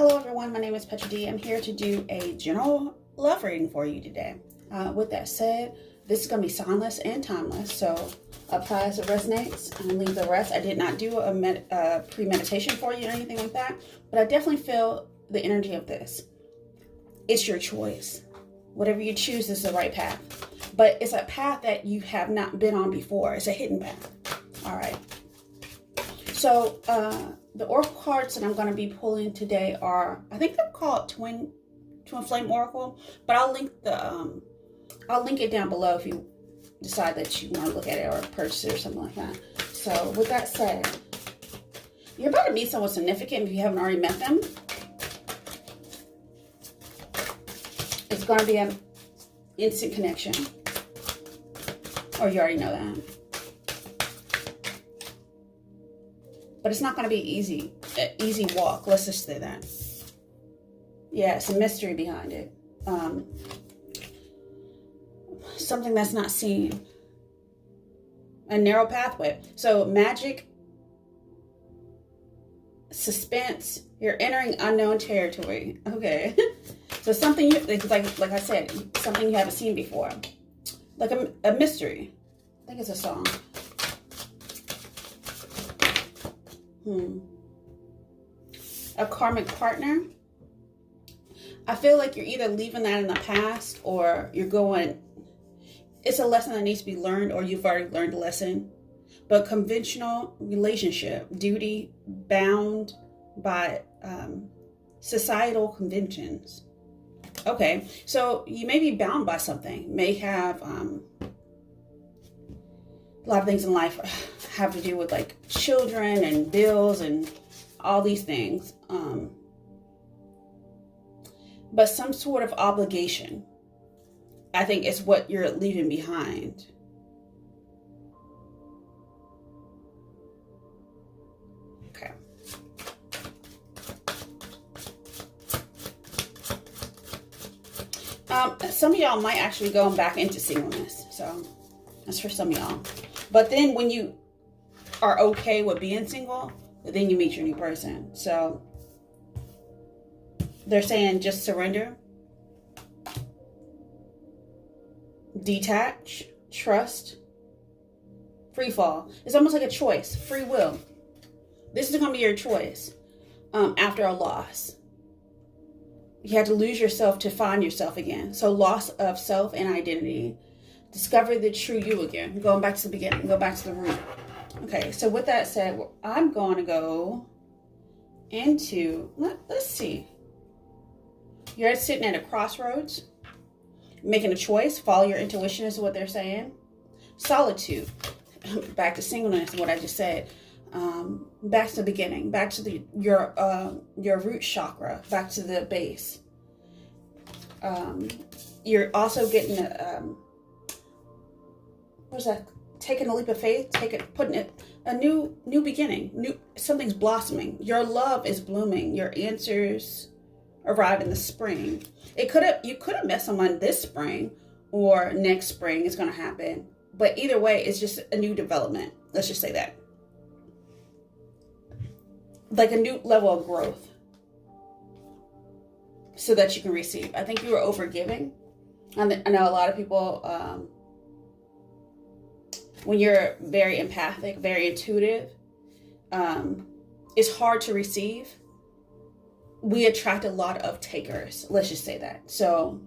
Hello everyone, my name is Petra D. I'm here to do a general love reading for you today. With that said, this is going to be soundless and timeless, so apply as it resonates and leave the rest. I did not do a pre-meditation for you or anything like that, but I definitely feel the energy of this. It's your choice. Whatever you choose is the right path, but it's a path that you have not been on before. It's a hidden path. All right. So the oracle cards that I'm going to be pulling today are, I think they're called Twin Flame Oracle, but I'll link it down below if you decide that you want to look at it or purchase it or something like that. So with that said, you're about to meet someone significant if you haven't already met them. It's going to be an instant connection, or you already know that. But it's not going to be an easy walk. Let's just say that. Yeah, it's a mystery behind it. Something that's not seen. A narrow pathway. So magic, suspense. You're entering unknown territory. Okay. So something like I said, something you haven't seen before. Like a mystery. I think it's a song. A karmic partner. I feel like you're either leaving that in the past or you're going, it's a lesson that needs to be learned or you've already learned a lesson. But conventional relationship, duty, bound by societal conventions. Okay, so you may be bound by something, may have a lot of things in life have to do with like children and bills and all these things. But some sort of obligation, I think, is what you're leaving behind. Okay. Some of y'all might actually go back into singleness. So that's for some of y'all. But then when you are okay with being single, then you meet your new person. So they're saying just surrender, detach, trust, free fall. It's almost like a choice, free will. This is going to be your choice after a loss. You had to lose yourself to find yourself again. So loss of self and identity. Discover the true you again. Going back to the beginning. Go back to the root. Okay, so with that said, I'm going to go into, let's see. You're sitting at a crossroads, making a choice. Follow your intuition is what they're saying. Solitude. Back to singleness, what I just said. Back to the beginning. Back to your root chakra. Back to the base. You're also getting what's that? Taking a leap of faith, putting it a new beginning. Something's blossoming. Your love is blooming. Your answers arrive in the spring. You could have met someone this spring or next spring is going to happen. But either way, it's just a new development. Let's just say that. Like a new level of growth so that you can receive. I think you were overgiving. I know a lot of people, when you're very empathic, very intuitive, it's hard to receive. We attract a lot of takers. Let's just say that. So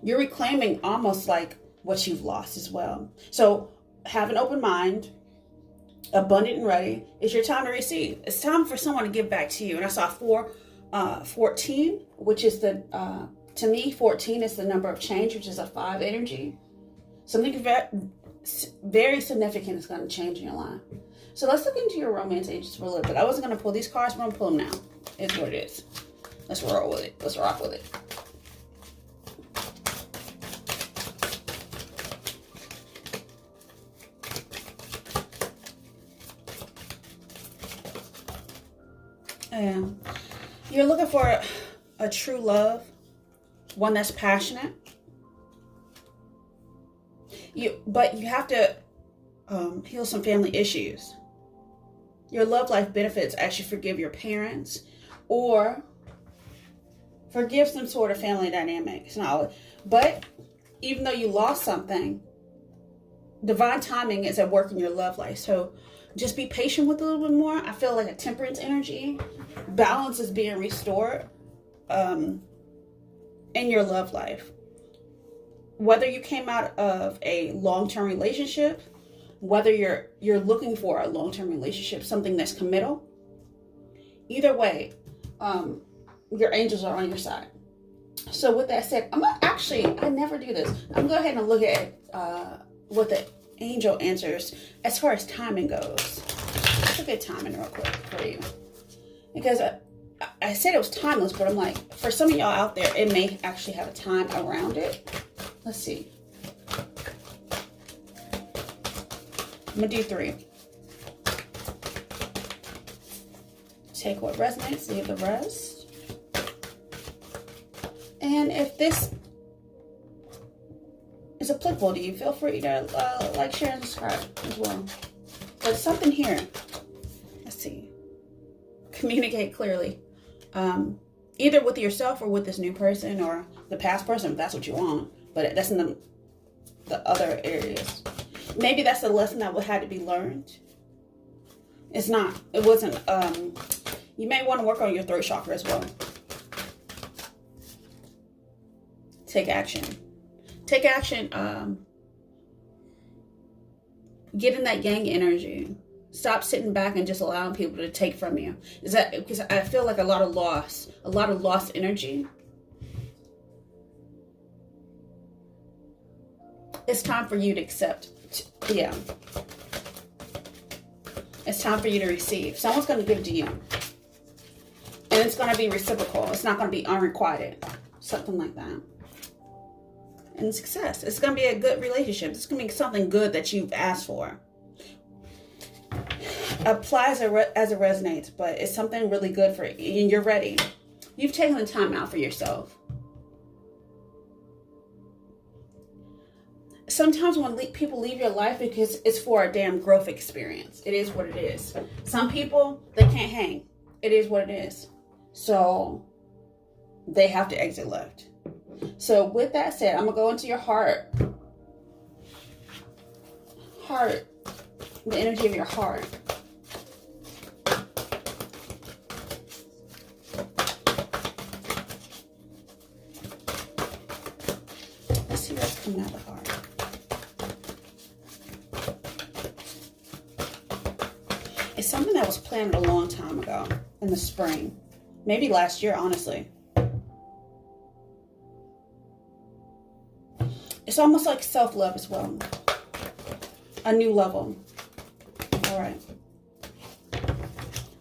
you're reclaiming almost like what you've lost as well. So have an open mind, abundant and ready. It's your time to receive. It's time for someone to give back to you. And I saw 14, which is to me, 14 is the number of change, which is a 5 energy. Something very significant is going to change in your life. So let's look into your romance ages for a little bit. I wasn't going to pull these cards, but I'm going to pull them now. It's what it is. Let's roll with it. Let's rock with it. You're looking for a true love, one that's passionate. But you have to heal some family issues. Your love life benefits as you forgive your parents, or Forgive some sort of family dynamic. It's not, but even though you lost something, divine timing is at work in your love life. So just be patient with it a little bit more. I feel like a temperance energy. Balance is being restored in your love life. Whether you came out of a long-term relationship, whether you're looking for a long-term relationship, something that's committal, either way, your angels are on your side. So with that said, I never do this. I'm going to go ahead and look at what the angel answers as far as timing goes. Let's look at timing real quick for you. Because I said it was timeless, but I'm like, for some of y'all out there, it may actually have a time around it. Let's see. I'm going to do 3. Take what resonates, leave the rest. And if this is applicable to you, feel free to like, share, and subscribe as well. There's something here. Let's see. Communicate clearly. Either with yourself or with this new person or the past person, if that's what you want. But that's in the other areas. Maybe that's a lesson that would have to be learned. It's not. It wasn't. You may want to work on your throat chakra as well. Take action. Take action. Get in that yang energy. Stop sitting back and just allowing people to take from you. Is that because I feel like a lot of lost energy. It's time for you to accept. Yeah. It's time for you to receive. Someone's going to give it to you. And it's going to be reciprocal. It's not going to be unrequited. Something like that. And success. It's going to be a good relationship. It's going to be something good that you've asked for. Applies as it resonates, but it's something really good for you. And you're ready. You've taken the time out for yourself. Sometimes when people leave your life, because it's for a damn growth experience. It is what it is. Some people, they can't hang. It is what it is. So they have to exit left. So with that said, I'm going to go into your heart. Heart. The energy of your heart. Let's see what's coming out of the heart. It's something that was planned a long time ago in the spring. Maybe last year, honestly. It's almost like self-love as well. A new level. All right.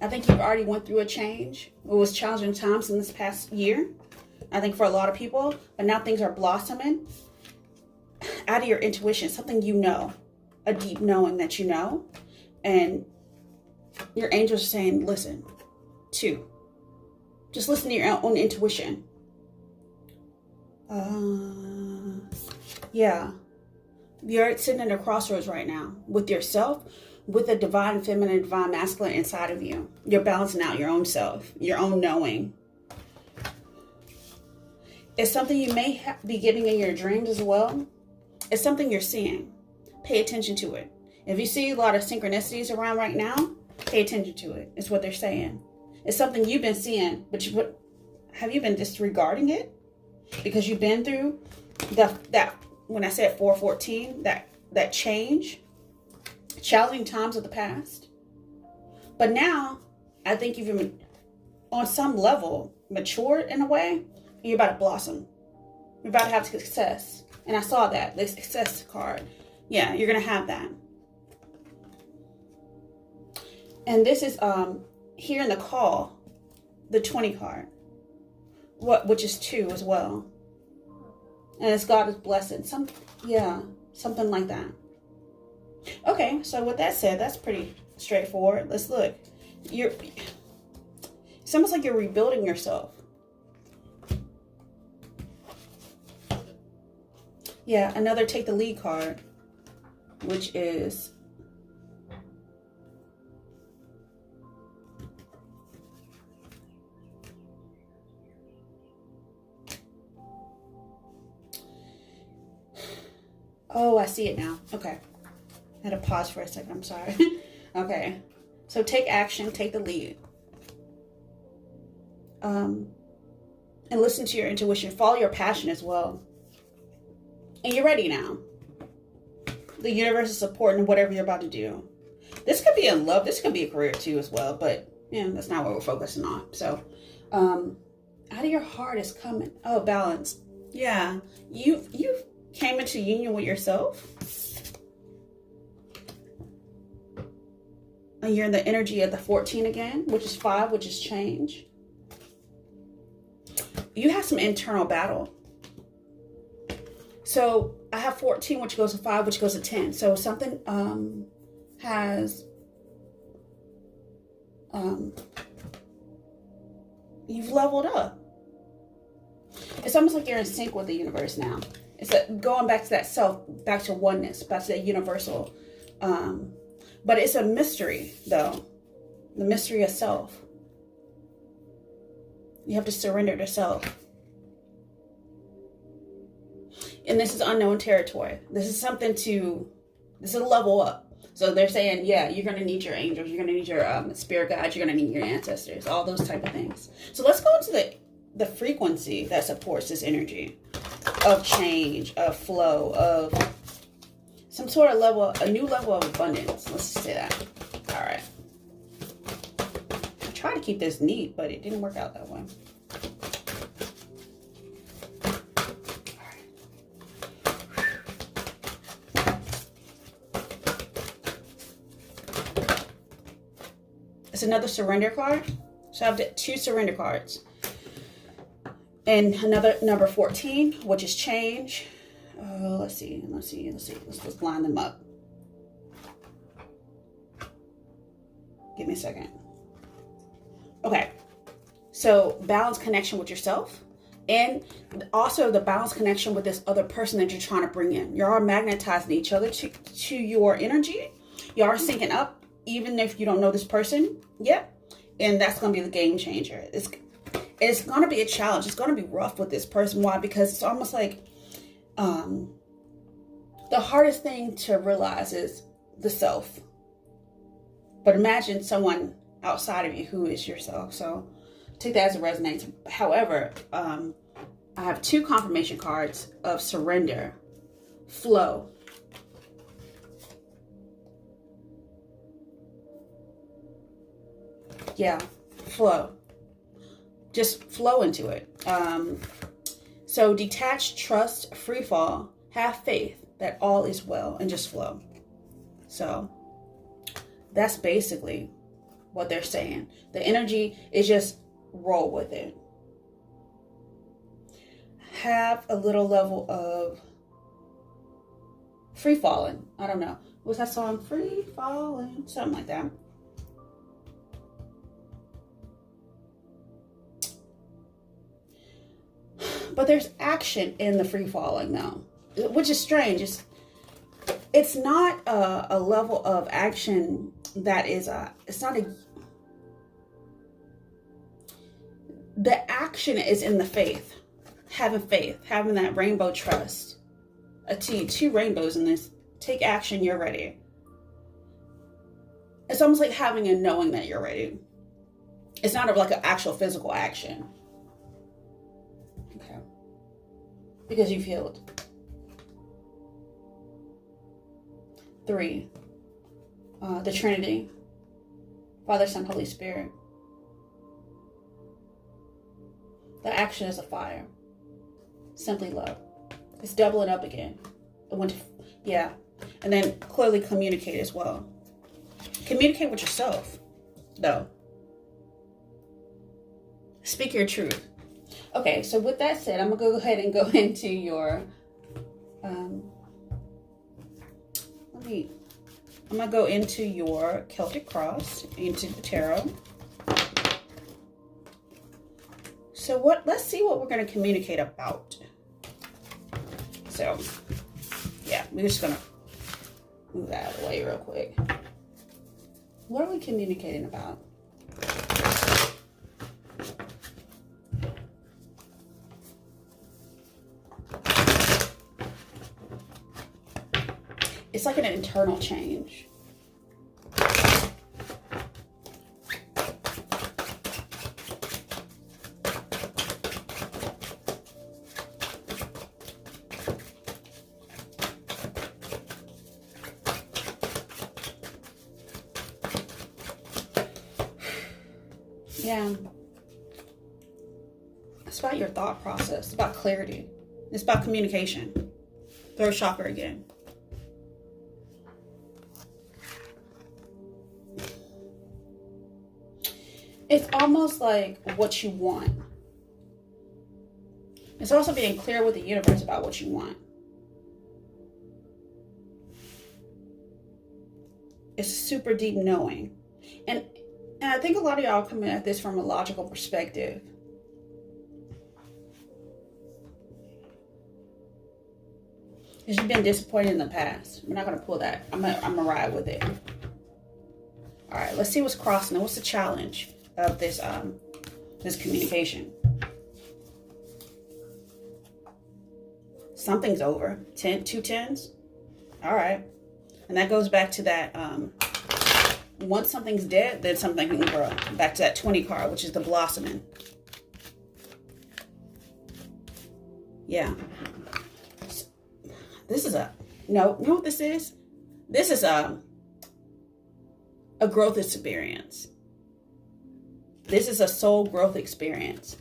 I think you've already went through a change. It was challenging times in this past year. I think for a lot of people. But now things are blossoming. Out of your intuition. Something you know. A deep knowing that you know. And your angels are saying, listen. Just listen to your own intuition. Yeah. You're sitting at a crossroads right now with yourself, with the divine feminine, divine masculine inside of you. You're balancing out your own self, your own knowing. It's something you may be getting in your dreams as well. It's something you're seeing. Pay attention to it. If you see a lot of synchronicities around right now, pay attention to it. It's what they're saying. It's something you've been seeing, but have you been disregarding it? Because you've been through that when I said 414, that change, challenging times of the past. But now, I think you've been, on some level, matured in a way, and you're about to blossom. You're about to have success. And I saw that, the success card. Yeah, you're going to have that. And this is here in the call, the 20 card, which is 2 as well. And it's God is blessing. Something like that. Okay, so with that said, that's pretty straightforward. Let's look. It's almost like you're rebuilding yourself. Yeah, another take the lead card, which is Oh, I see it now. Okay. I had to pause for a second. I'm sorry. Okay. So take action. Take the lead. And listen to your intuition. Follow your passion as well. And you're ready now. The universe is supporting whatever you're about to do. This could be in love. This could be a career too as well. But, that's not what we're focusing on. So, out of your heart is coming. Oh, balance. Yeah. You came into union with yourself. And you're in the energy of the 14 again, which is 5, which is change. You have some internal battle. So I have 14, which goes to 5, which goes to 10. So something has you've leveled up. It's almost like you're in sync with the universe now. It's like going back to that self, back to oneness, back to that universal. But it's a mystery, though. The mystery of self. You have to surrender to self. And this is unknown territory. This is something this is a level up. So they're saying, yeah, you're going to need your angels. You're going to need your spirit guides. You're going to need your ancestors. All those type of things. So let's go into the frequency that supports this energy of change, of flow, of some sort of level, a new level of abundance. Let's just say that. All right. I tried to keep this neat, but it didn't work out that way. It's another surrender card. So I have 2 surrender cards. And another number 14, which is change. Let's see. Let's line them up. Give me a second. Okay. So balance connection with yourself. And also the balance connection with this other person that you're trying to bring in. You are magnetizing each other to your energy. You are syncing up. Even if you don't know this person yet. And that's going to be the game changer. It's going to be a challenge. It's going to be rough with this person. Why? Because it's almost like the hardest thing to realize is the self. But imagine someone outside of you who is yourself. So take that as it resonates. However, I have 2 confirmation cards of surrender, flow. Yeah, flow. Just flow into it. So detach, trust, free fall, have faith that all is well, and just flow. So that's basically what they're saying. The energy is just roll with it. Have a little level of free falling. I don't know. What's that song? Free falling. Something like that. But there's action in the free falling though, which is strange. It's not a level of action that is it's not the action is in the faith, having that rainbow trust. Two rainbows in this. Take action, you're ready. It's almost like having a knowing that you're ready. It's not like an actual physical action. Okay. Because you've healed. 3. The Trinity. Father, Son, Holy Spirit. The action is a fire. Simply love. It's doubling up again. It went to, yeah. And then clearly communicate as well. Communicate with yourself, though. Speak your truth. Okay, so with that said, I'm going to go ahead and go into your, I'm going to go into your Celtic Cross, into the tarot. So let's see what we're going to communicate about. So, yeah, we're just going to move that out of the way real quick. What are we communicating about? It's like an internal change. Yeah. It's about your thought process. It's about clarity. It's about communication. Throat chakra again. It's almost like what you want. It's also being clear with the universe about what you want. It's super deep knowing. And I think a lot of y'all coming at this from a logical perspective. Because you've been disappointed in the past. We're not going to pull that. I'm gonna ride with it. All right, let's see what's crossing. What's the challenge of this this communication? Something's over. 2 tens. All right. And that goes back to that once something's dead, then something can grow. Back to that 20 card, which is the blossoming. Yeah. This is a, no, you know what this is? This is a growth experience. This is a soul growth experience.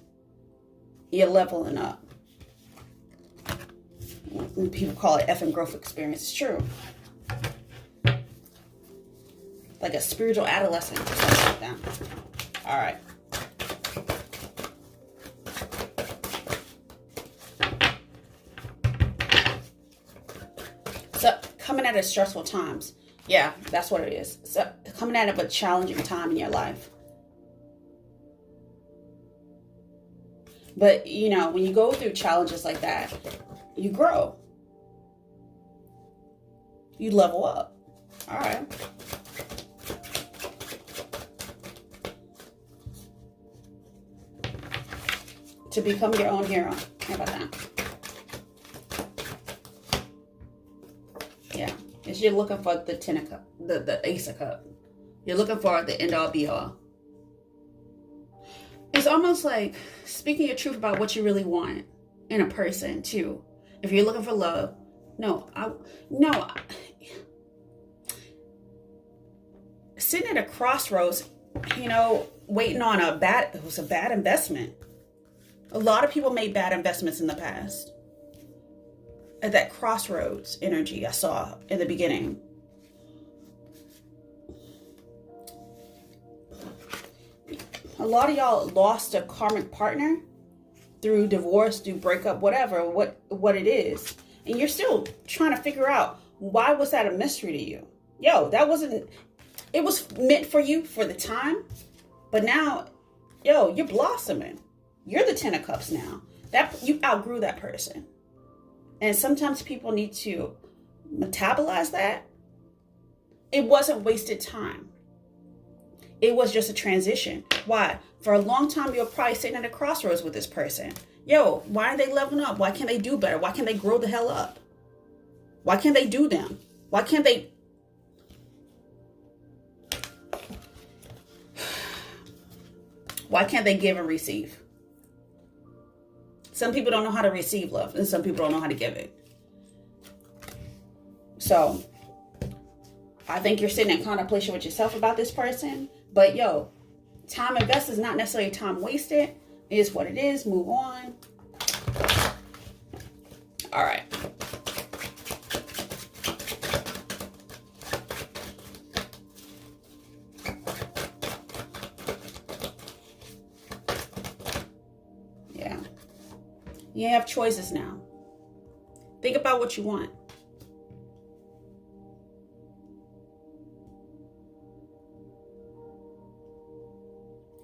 You're leveling up. People call it effing growth experience. It's true. Like a spiritual adolescent or something like that. All right. So coming out of stressful times. Yeah, that's what it is. So coming out of a challenging time in your life. But, you know, when you go through challenges like that, you grow. You level up. All right. To become your own hero. How about that? Yeah. It's you're looking for the 10 of cup, the ace of cup. You're looking for the end all be all. It's almost like speaking your truth about what you really want in a person too. If you're looking for love, sitting at a crossroads, you know, waiting on it was a bad investment. A lot of people made bad investments in the past. At that crossroads energy I saw in the beginning. A lot of y'all lost a karmic partner through divorce, through breakup, whatever, what it is. And you're still trying to figure out, why was that a mystery to you? Yo, it was meant for you for the time, but now, yo, you're blossoming. You're the 10 of cups now. You outgrew that person. And sometimes people need to metabolize that. It wasn't wasted time. It was just a transition. Why? For a long time, you're probably sitting at a crossroads with this person. Yo, why aren't they leveling up? Why can't they do better? Why can't they grow the hell up? Why can't they do them? Why can't they? Why can't they give and receive? Some people don't know how to receive love, and some people don't know how to give it. So, I think you're sitting in contemplation with yourself about this person. But yo, time invested is not necessarily time wasted. It is what it is. Move on. All right. Yeah. You have choices now. Think about what you want.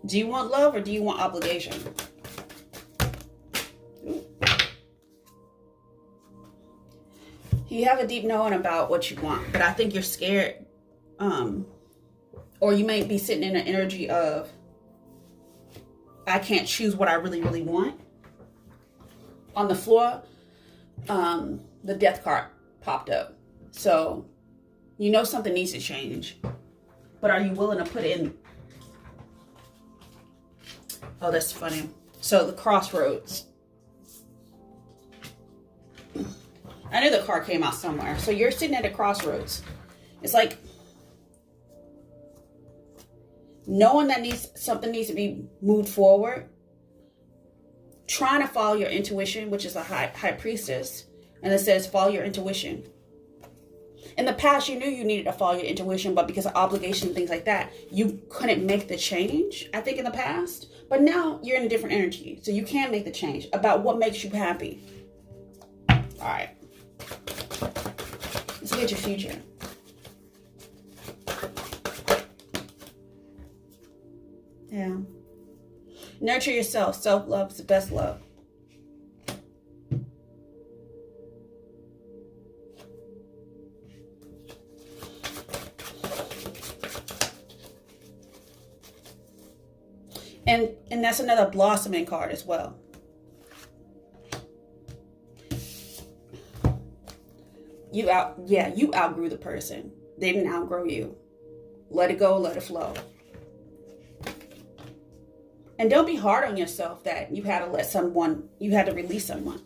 Do you want love or do you want obligation? Ooh. You have a deep knowing about what you want, but I think you're scared. Or you may be sitting in an energy of, I can't choose what I really, really want. On the floor, the death card popped up. So You know something needs to change. But are you willing to put in? Oh, that's funny. So the crossroads. I knew the card came out somewhere. So you're sitting at a crossroads. It's like knowing that something needs to be moved forward. Trying to follow your intuition, which is a high priestess. And it says follow your intuition. In the past, you knew you needed to follow your intuition, but because of obligation and things like that, you couldn't make the change, I think, in the past. But now you're in a different energy, so you can make the change about what makes you happy. All right. Let's look at your future. Yeah. Nurture yourself. Self-love is the best love. And that's another blossoming card as well. You outgrew the person. They didn't outgrow you. Let it go, let it flow. And don't be hard on yourself that you had to release someone.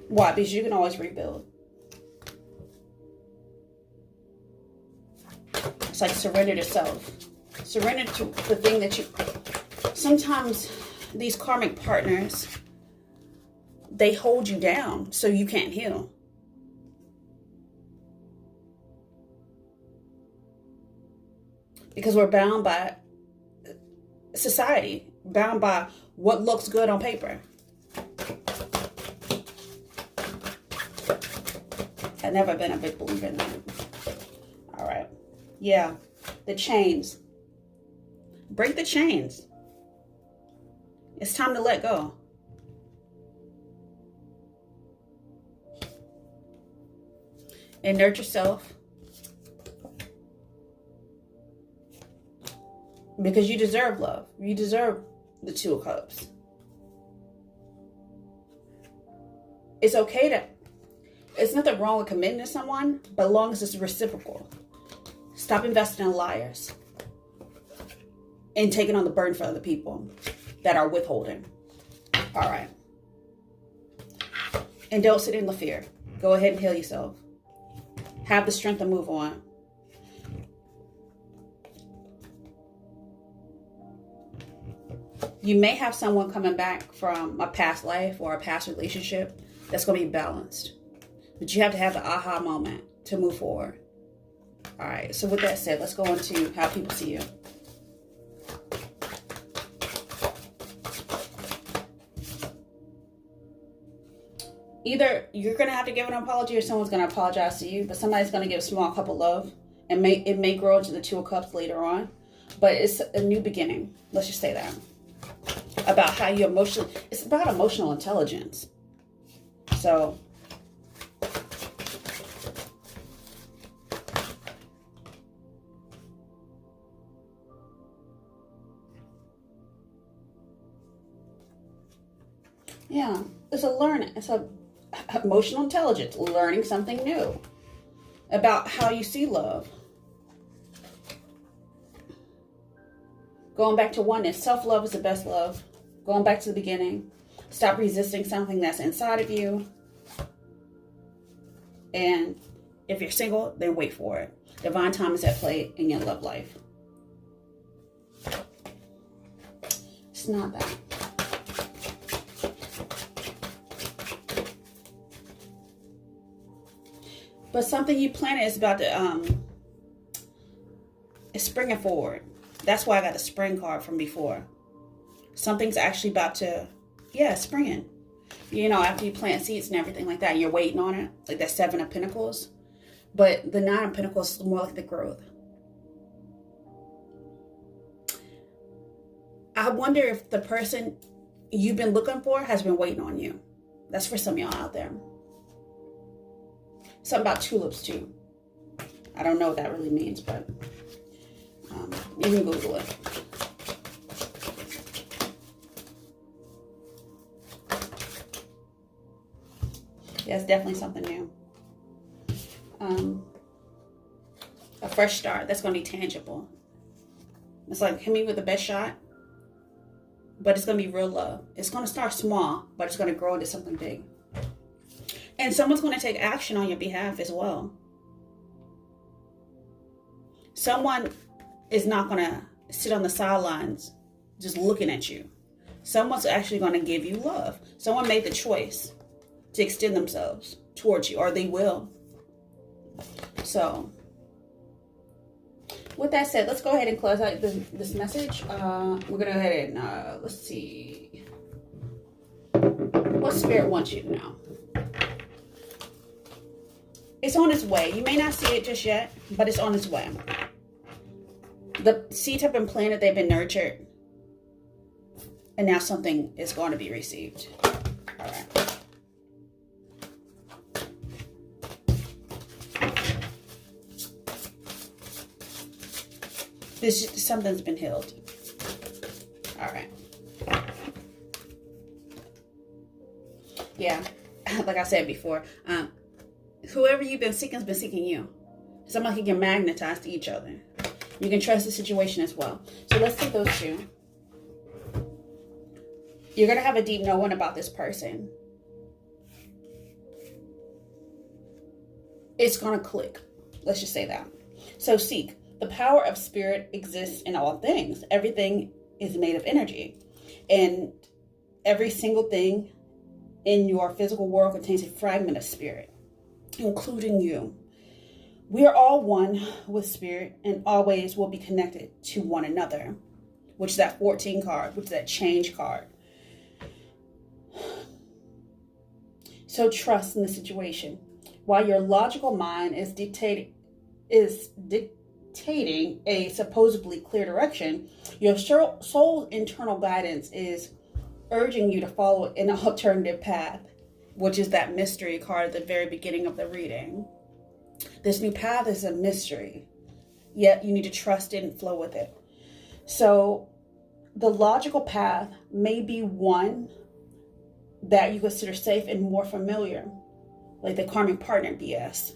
Why? Because you can always rebuild. It's like surrender to self. Surrender to the thing that you... Sometimes these karmic partners, they hold you down so you can't heal. Because we're bound by society, bound by what looks good on paper. I've never been a big believer in that. All right. Yeah. The chains. Break the chains. It's time to let go. And nurture yourself. Because you deserve love. You deserve the Two of Cups. It's okay to... It's nothing wrong with committing to someone, but as long as it's reciprocal. Stop investing in liars. And taking on the burden for other people that are withholding. All right. And don't sit in the fear. Go ahead and heal yourself. Have the strength to move on. You may have someone coming back from a past life or a past relationship that's going to be balanced. But you have to have the aha moment to move forward. All right. So with that said, let's go into how people see you. Either you're going to have to give an apology or someone's going to apologize to you, but somebody's going to give a small cup of love. And it may grow into the Two of Cups later on, but it's a new beginning. Let's just say that. About how you it's about emotional intelligence. So, yeah, it's a learning. It's a emotional intelligence, learning something new about how you see love. Going back to oneness, self-love is the best love. Going back to the beginning, stop resisting something that's inside of you. And if you're single, then wait for it. Divine time is at play in your love life. It's not that. But something you planted is about to, it's springing forward. That's why I got the spring card from before. Something's actually about to, springing. You know, after you plant seeds and everything like that, you're waiting on it. Like that Seven of Pentacles. But the Nine of Pentacles is more like the growth. I wonder if the person you've been looking for has been waiting on you. That's for some of y'all out there. Something about tulips too. I don't know what that really means, but you can Google it. Yeah, it's definitely something new. fresh start that's going to be tangible. It's like, hit me with the best shot, but it's going to be real love. It's going to start small, but it's going to grow into something big. And someone's going to take action on your behalf as well. Someone is not going to sit on the sidelines just looking at you. Someone's actually going to give you love. Someone made the choice to extend themselves towards you, or they will. So, with that said, let's go ahead and close out this message. We're going to go ahead and, let's see. What Spirit wants you to know. It's on its way. You may not see it just yet, but it's on its way. The seeds have been planted, they've been nurtured, and now something is going to be received. All right. Something's been healed. All right. Yeah, like I said before, whoever you've been seeking has been seeking you. Somebody can magnetize to each other. You can trust the situation as well. So let's take those two. You're going to have a deep knowing about this person. It's going to click. Let's just say that. So seek. The power of spirit exists in all things. Everything is made of energy. And every single thing in your physical world contains a fragment of spirit, including you. We are all one with spirit and always will be connected to one another, which is that 14 card, which is that change card. So trust in the situation. While your logical mind is dictating a supposedly clear direction, your soul's internal guidance is urging you to follow an alternative path, which is that mystery card at the very beginning of the reading. This new path is a mystery, yet you need to trust it and flow with it. So the logical path may be one that you consider safe and more familiar, like the karmic partner BS.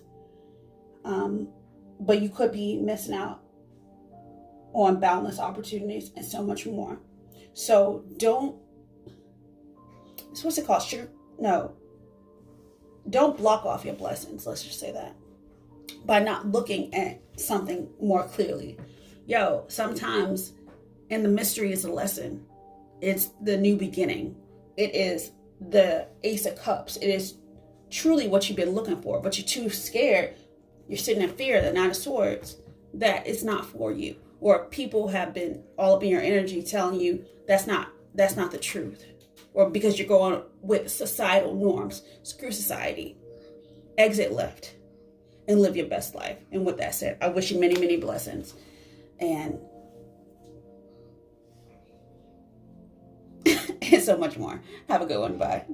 But you could be missing out on boundless opportunities and so much more. So don't, what's it called? Don't block off your blessings. Let's just say that. By not looking at something more clearly. Sometimes in the mystery is a lesson. It's the new beginning. It is the Ace of Cups. It is truly what you've been looking for, but you're too scared. You're sitting in fear, the Nine of Swords, that it's not for you. Or people have been all up in your energy telling you that's not the truth. Or because you're going with societal norms. Screw society. Exit left. And live your best life. And with that said, I wish you many, many blessings. And so much more. Have a good one. Bye.